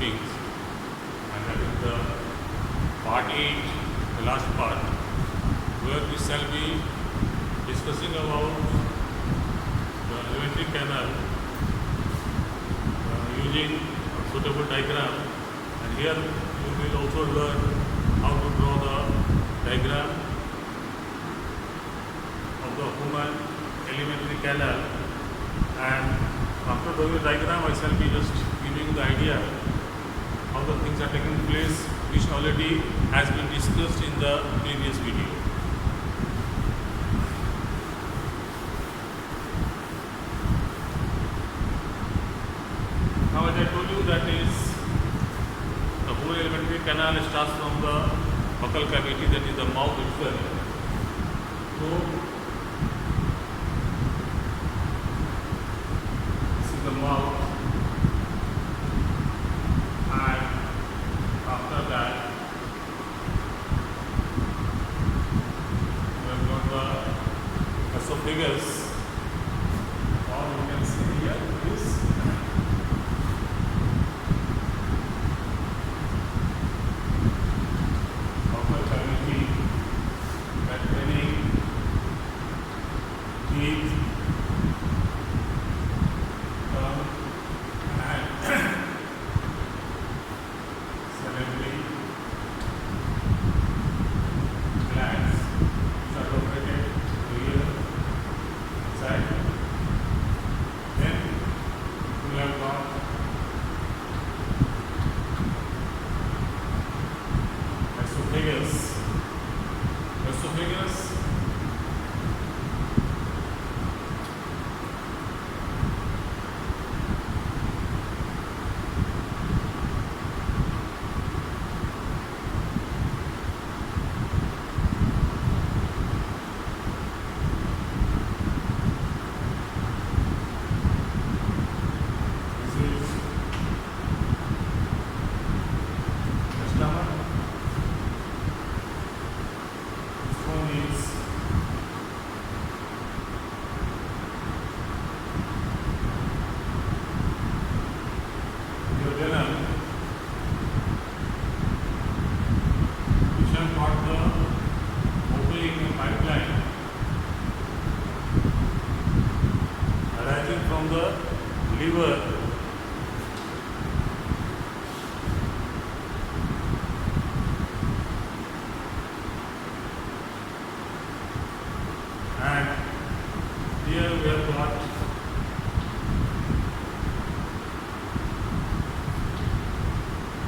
beings, and that is the part 8, the last part, where we shall be discussing about the alimentary canal using a suitable diagram, and here you will also learn how to draw the diagram of the human alimentary canal. And after drawing the diagram, I shall be just giving you the idea how the things are taking place, which already has been discussed in the previous video. Now, as I told you, that is the whole alimentary canal starts from the buccal cavity, that is the mouth itself. So, this is the mouth, and after that we have got the esophagus, or you can see here this buccal cavity containing teeth, tongue, and salivary glands, which are located here inside. Then we have got esophagus. Esophagus this is the stomach. This one is duodenum, which have got the opening pipeline arising from the liver, and here we have got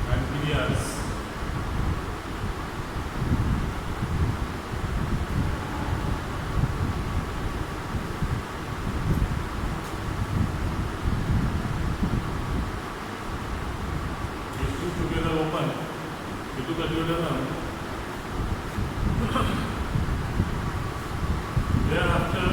pancreas, these two together open into the duodenum. Thereafter,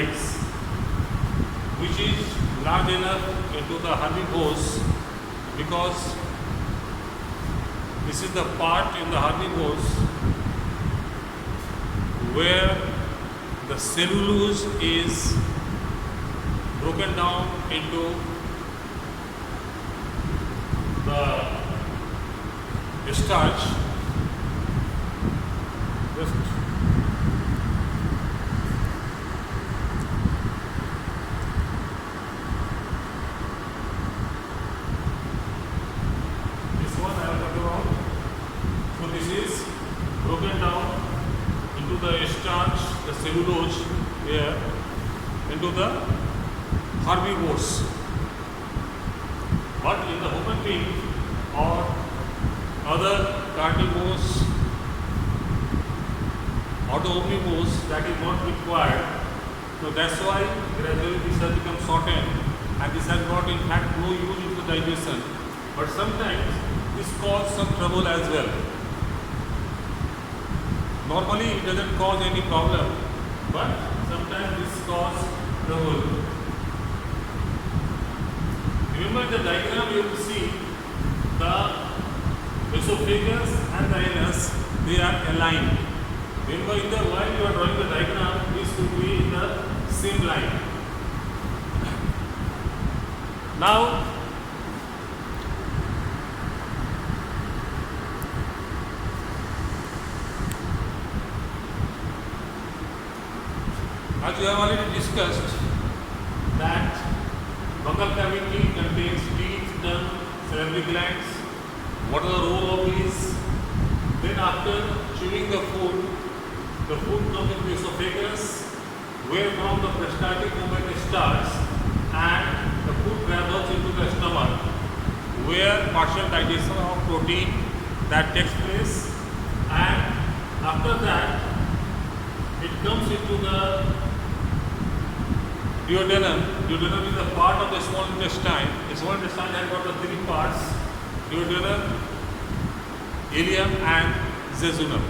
appendix, which is large enough into the herbivores, because this is the part in the herbivores where the cellulose is broken down into the starch. Just this one I will talk about. So this is broken down into the starch, the cellulose here, into the herbivores. But in the human being or other carnivores or the omnivores, that is not required. So that's why gradually this has become shortened, and this has got in fact no use into digestion. But sometimes this causes some trouble as well. Normally it doesn't cause any problem, but sometimes this causes trouble. Remember the diagram, you will see the esophagus and the anus, they are aligned. Remember, while you are drawing the diagram, this will be in the same line. Now, as we have already discussed, that buccal cavity contains teeth, tongue, salivary glands. What are the role of these? Then after chewing the food comes into esophagus, where from the peristaltic movement starts, and the food travels into the stomach, where partial digestion of protein that takes place, and after that it comes into the duodenum. Duodenum is a part of the small intestine. The small intestine has got the three parts: duodenum, ileum and jejunum.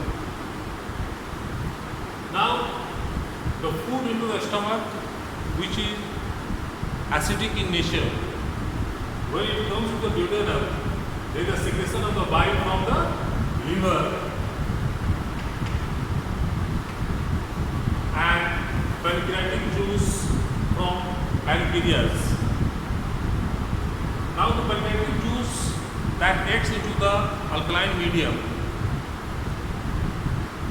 Now, the food into the stomach, which is acidic in nature, when it comes to the duodenum, there is a secretion of the bile from the liver and pancreatic juice from pancreas. Now the pancreatic juice that acts into the alkaline medium.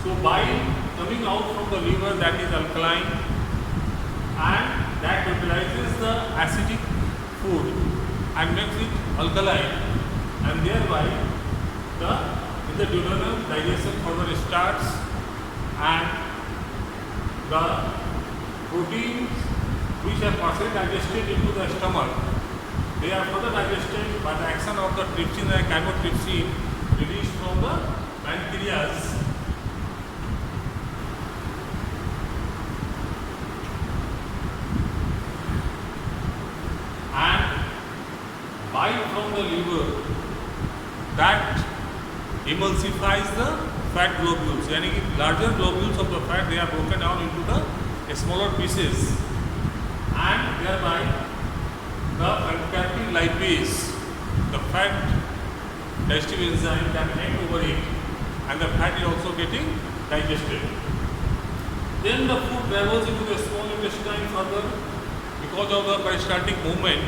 So bile coming out from the liver, that is alkaline, and that utilizes the acidic food and makes it alkaline, and thereby in the duodenum digestion further starts, and the proteins which are partially digested into the stomach, they are further digested by the action of the trypsin and chymotrypsin released from the pancreas. And bile from the liver that emulsifies the fat globules, yani larger globules of the fat, they are broken down into the smaller pieces, and thereby the pancreatic lipase, the fat digestive enzyme that act over it, and the fat is also getting digested. Then the food travels into the small intestine further because of the peristaltic movement,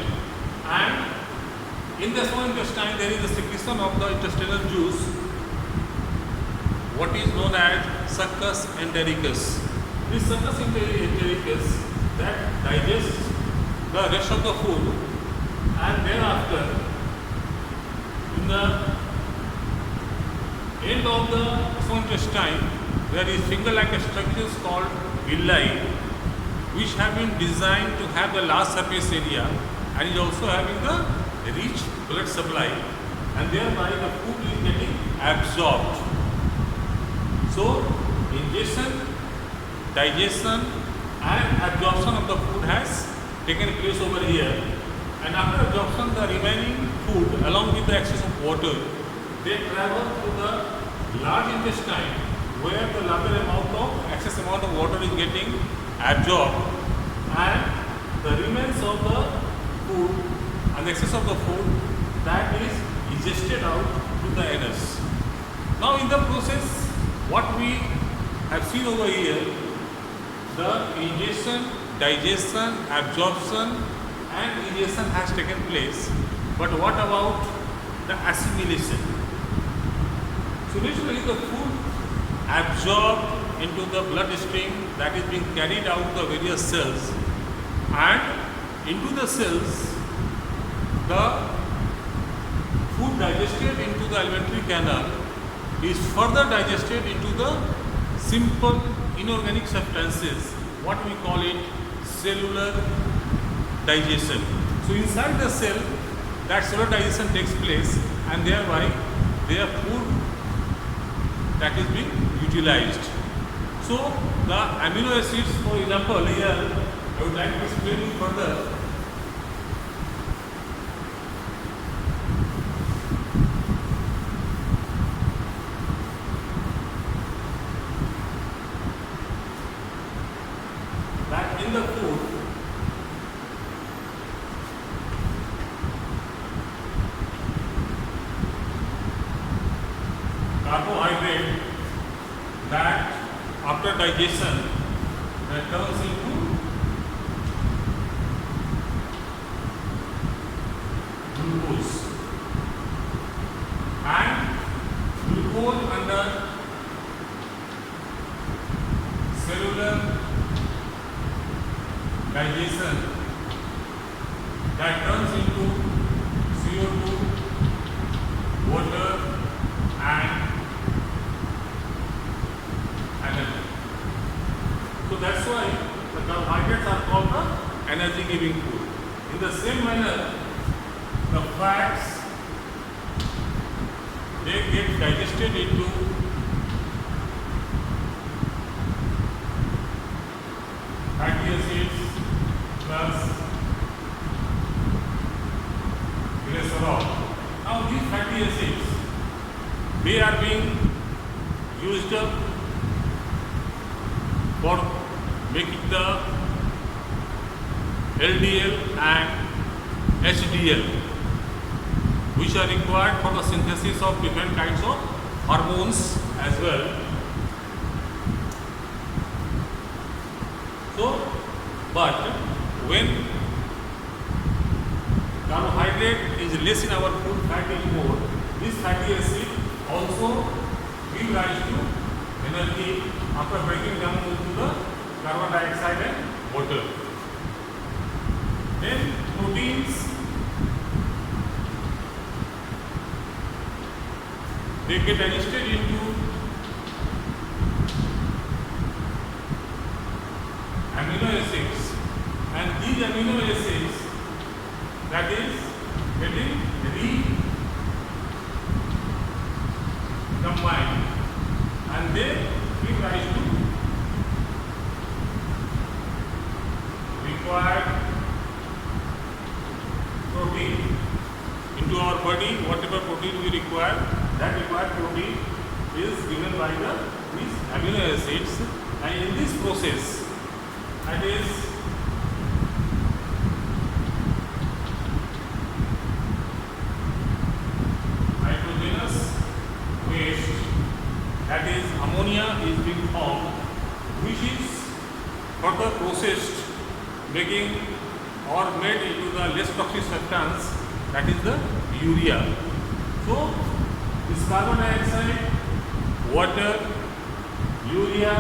and in the small intestine there is a secretion of the intestinal juice, what is known as succus entericus. This succus entericus that digests the rest of the food, and thereafter in the end of the small intestine there is finger-like structures called villi, which have been designed to have the large surface area and is also having the rich blood supply, and thereby the food is getting absorbed. So ingestion, digestion and absorption of the food has taken place over here, and after absorption the remaining food along with the excess of water, they travel to the large intestine where the larger amount of excess amount of water is getting absorbed, and the remains of the food and the excess of the food that is ingested out to the anus. Now in the process, what we have seen over here, the ingestion, digestion, absorption and ingestion has taken place. But what about the assimilation? So basically the food absorbed into the bloodstream that is being carried out the various cells, and into the cells the food digested into the alimentary canal is further digested into the simple inorganic substances, what we call it cellular digestion. So inside the cell, that cellular digestion takes place, and thereby their food that is being utilized. So the amino acids, for example, here I would like to explain it further. That in the food, carbohydrate that after digestion that turns into glucose, and glucose under cellular digestion that turns into CO2, water and energy. So that's why the carbohydrates are called the energy giving food. In the same manner, the fats, they get digested into fatty acids plus cholesterol. Now these fatty acids, they are being used up for making the LDL and HDL, which are required for the synthesis of different kinds of hormones as well. So, but when carbohydrate is less in our food, fat is more, this fatty acid also give rise to energy after breaking down into the carbon dioxide and water. Then proteins, they get digested into amino acids, and these amino acids that is getting recombined, and they give rise to required protein into our body. Whatever protein we require, that required protein is given by these amino acids, and in this process, that is nitrogenous waste, that is ammonia is being formed, which is further processed, making or made into the less toxic substance, that is the urea. So this carbon dioxide, water, urea,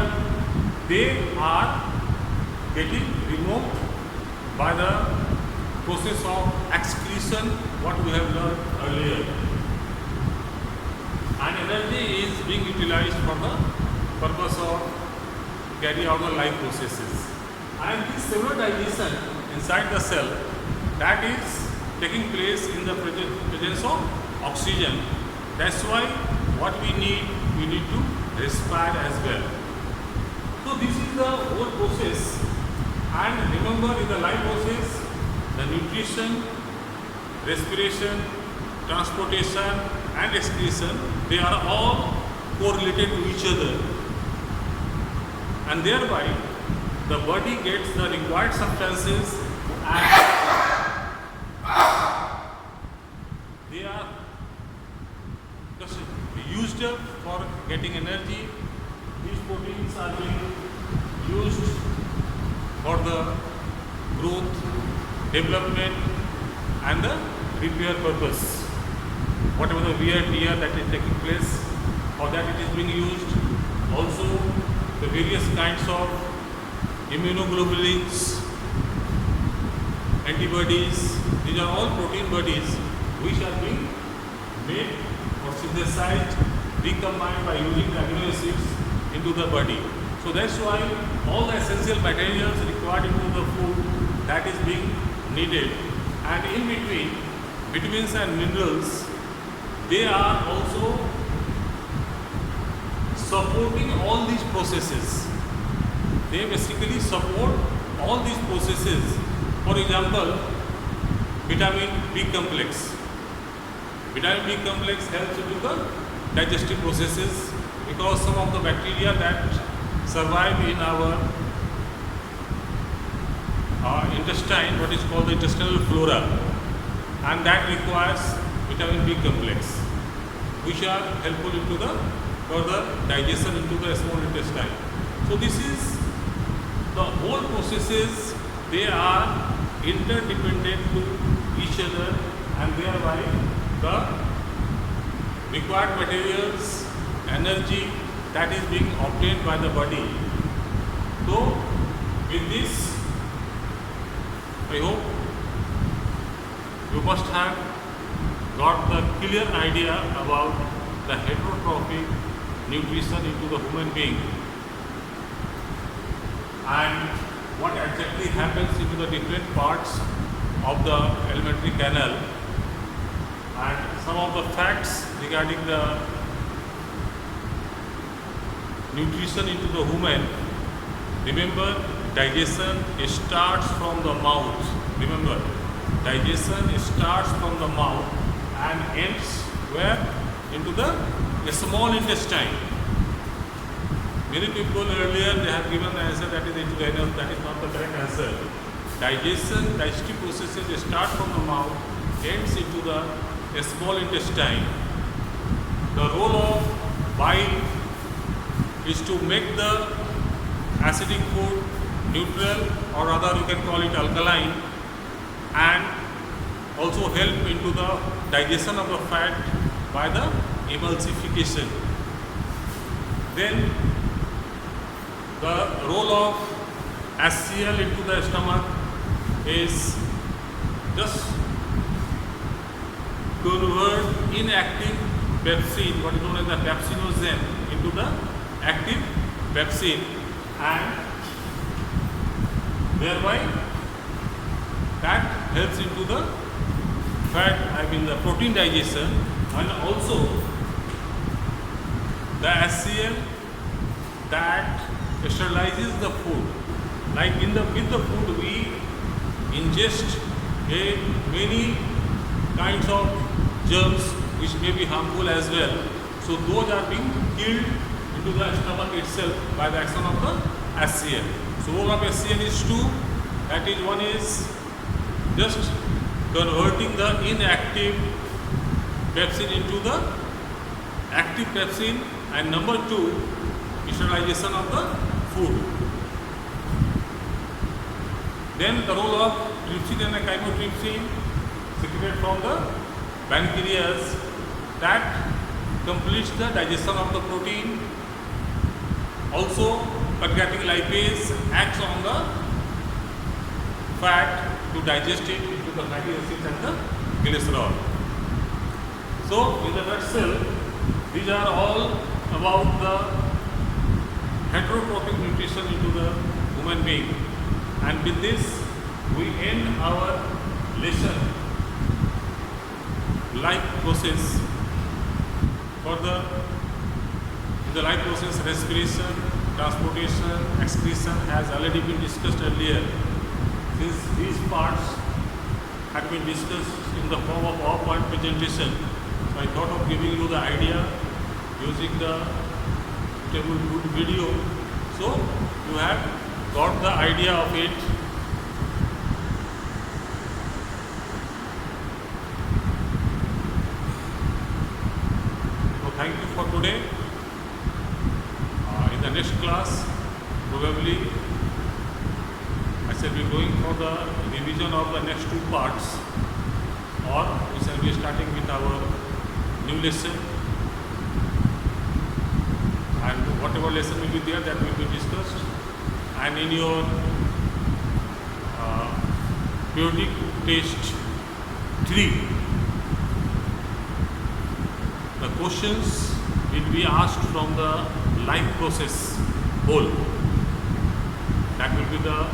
they are getting removed by the process of excretion, what we have learned earlier, and energy is being utilized for the purpose of carry out the life processes. And this cellular digestion inside the cell, that is taking place in the presence of oxygen. That's why what we need to respire as well. So this is the whole process. And remember, in the life process, the nutrition, respiration, transportation and excretion, they are all correlated to each other, and thereby the body gets the required substances and they are just used up for getting energy. These proteins are being used for the growth, development and the repair purpose. Whatever the wear tear that is taking place, for that it is being used. Also the various kinds of immunoglobulins, antibodies, these are all protein bodies which are being made or synthesized, recombined by using the amino acids into the body. So that's why all the essential materials required into the food that is being needed, and in between vitamins and minerals, they are also supporting all these processes. They basically support all these processes. For example, vitamin B complex. Vitamin B complex helps into the digestive processes because some of the bacteria that survive in our intestine, what is called the intestinal flora, and that requires vitamin B complex, which are helpful into the further digestion into the small intestine. So this is the whole processes, they are interdependent to each other, and thereby the required materials, energy that is being obtained by the body. So with this, I hope you must have got the clear idea about the heterotrophic nutrition into the human being and what exactly happens into the different parts of the alimentary canal, and some of the facts regarding the nutrition into the human. Remember, digestion starts from the mouth. Remember, digestion starts from the mouth and ends where? Into the small intestine. Many people earlier they have given the answer that is into the anus. That is not the correct answer. Digestive processes start from the mouth, ends into the small intestine. The role of bile is to make the acidic food neutral, or rather you can call it alkaline, and also help into the digestion of the fat by the emulsification. Then the role of HCl into the stomach is just convert inactive pepsin, what is known as the pepsinogen, into the active pepsin, and thereby that helps into the fat, the protein digestion, and also the HCl that sterilizes the food. Like with the food we ingest many kinds of germs which may be harmful as well. So those are being killed into the stomach itself by the action of the HCl. So role of HCl is two. That is, one is just converting the inactive pepsin into the active pepsin, and number two, sterilization of the food. Then the role of trypsin and chymotrypsin secreted from the pancreas that completes the digestion of the protein. Also, pancreatic lipase acts on the fat to digest it into the fatty acids and the cholesterol. So, in the nutshell, these are all about the heterotrophic nutrition into the human being. And with this, we end our lesson, life process. For the life process, respiration, transportation, excretion has already been discussed earlier. Since these parts had been discussed in the form of PowerPoint presentation, so I thought of giving you the idea using the table video. So you have got the idea of it. So thank you for today. In the next class, probably I shall be going for the revision of the next two parts, or we shall be starting with our new lesson, and whatever lesson will be there, that will be discussed. And in your periodic test 3, the questions will be asked from the life process whole. That will be the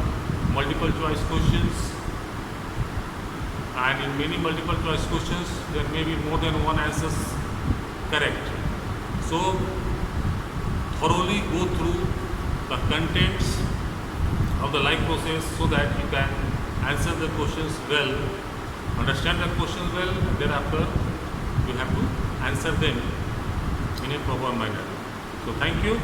multiple choice questions, and in many multiple choice questions there may be more than one answers correct. So thoroughly go through the contents of the life process so that you can answer the questions well, understand the questions well, and thereafter you have to answer them in a proper manner. So thank you.